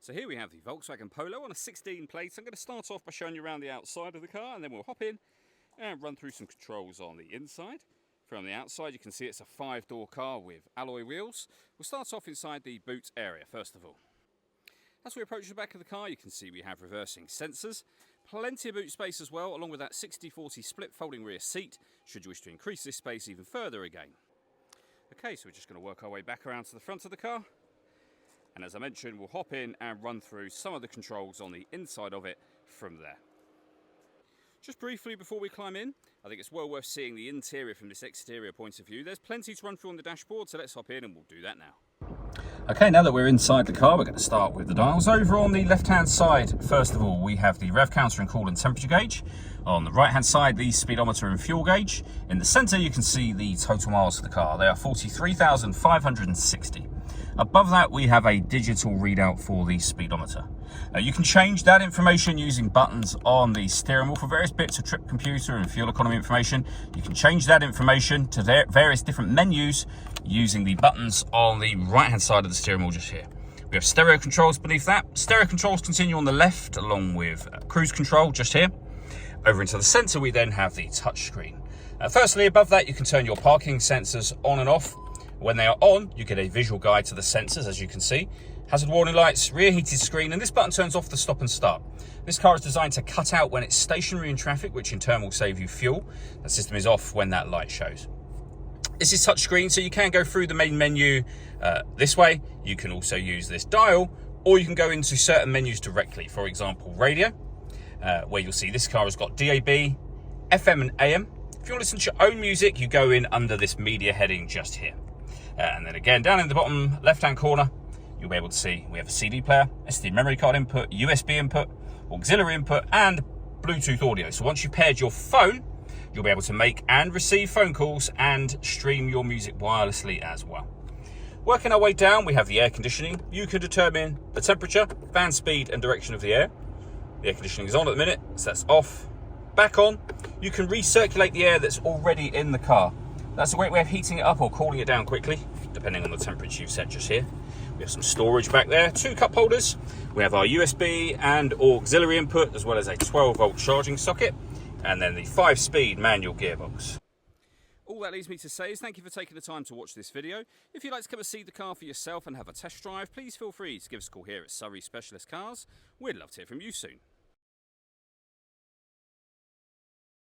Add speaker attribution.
Speaker 1: So here we have the Volkswagen Polo on a 16 plate. I'm going to start off by showing you around the outside of the car, and then we'll hop in and run through some controls on the inside. From the outside you can see it's a 5-door car with alloy wheels. We'll start off inside the boot area first of all. As we approach the back of the car you can see we have reversing sensors, plenty of boot space as well, along with that 60/40 split folding rear seat should you wish to increase this space even further again. Okay, so we're just going to work our way back around to the front of the car. And as I mentioned, we'll hop in and run through some of the controls on the inside of it from there. Just briefly before we climb in, I think it's well worth seeing the interior from this exterior point of view. There's plenty to run through on the dashboard, so let's hop in and we'll do that now. Okay, now that we're inside the car, we're going to start with the dials. Over on the left-hand side, first of all, we have the rev counter and coolant temperature gauge. On the right-hand side, the speedometer and fuel gauge. In the centre, you can see the total miles of the car. They are 43,560. Above that, we have a digital readout for the speedometer. You can change that information using buttons on the steering wheel for various bits of trip computer and fuel economy information. You can change that information to various different menus using the buttons on the right-hand side of the steering wheel just here. We have stereo controls beneath that. Stereo controls continue on the left, along with cruise control just here. Over into the centre, we then have the touch screen. Firstly, above that, you can turn your parking sensors on and off. When they are on, you get a visual guide to the sensors, as you can see. Hazard warning lights, rear heated screen, and this button turns off the stop and start. This car is designed to cut out when it's stationary in traffic, which in turn will save you fuel. The system is off when that light shows. This is touchscreen, so you can go through the main menu this way. You can also use this dial, or you can go into certain menus directly. For example, radio, where you'll see this car has got DAB, FM and AM. If you want to listen to your own music, you go in under this media heading just here. And then again, down in the bottom left-hand corner, you'll be able to see we have a CD player, SD memory card input, USB input, auxiliary input, and Bluetooth audio. So once you've paired your phone, you'll be able to make and receive phone calls and stream your music wirelessly as well. Working our way down, we have the air conditioning. You can determine the temperature, fan speed, and direction of the air. The air conditioning is on at the minute, so that's off. Back on, you can recirculate the air that's already in the car. That's a great way of heating it up or cooling it down quickly, depending on the temperature you've set just here. We have some storage back there, 2 cup holders. We have our USB and auxiliary input, as well as a 12-volt charging socket, and then the 5-speed manual gearbox. All that leaves me to say is thank you for taking the time to watch this video. If you'd like to come and see the car for yourself and have a test drive, please feel free to give us a call here at Surrey Specialist Cars. We'd love to hear from you soon.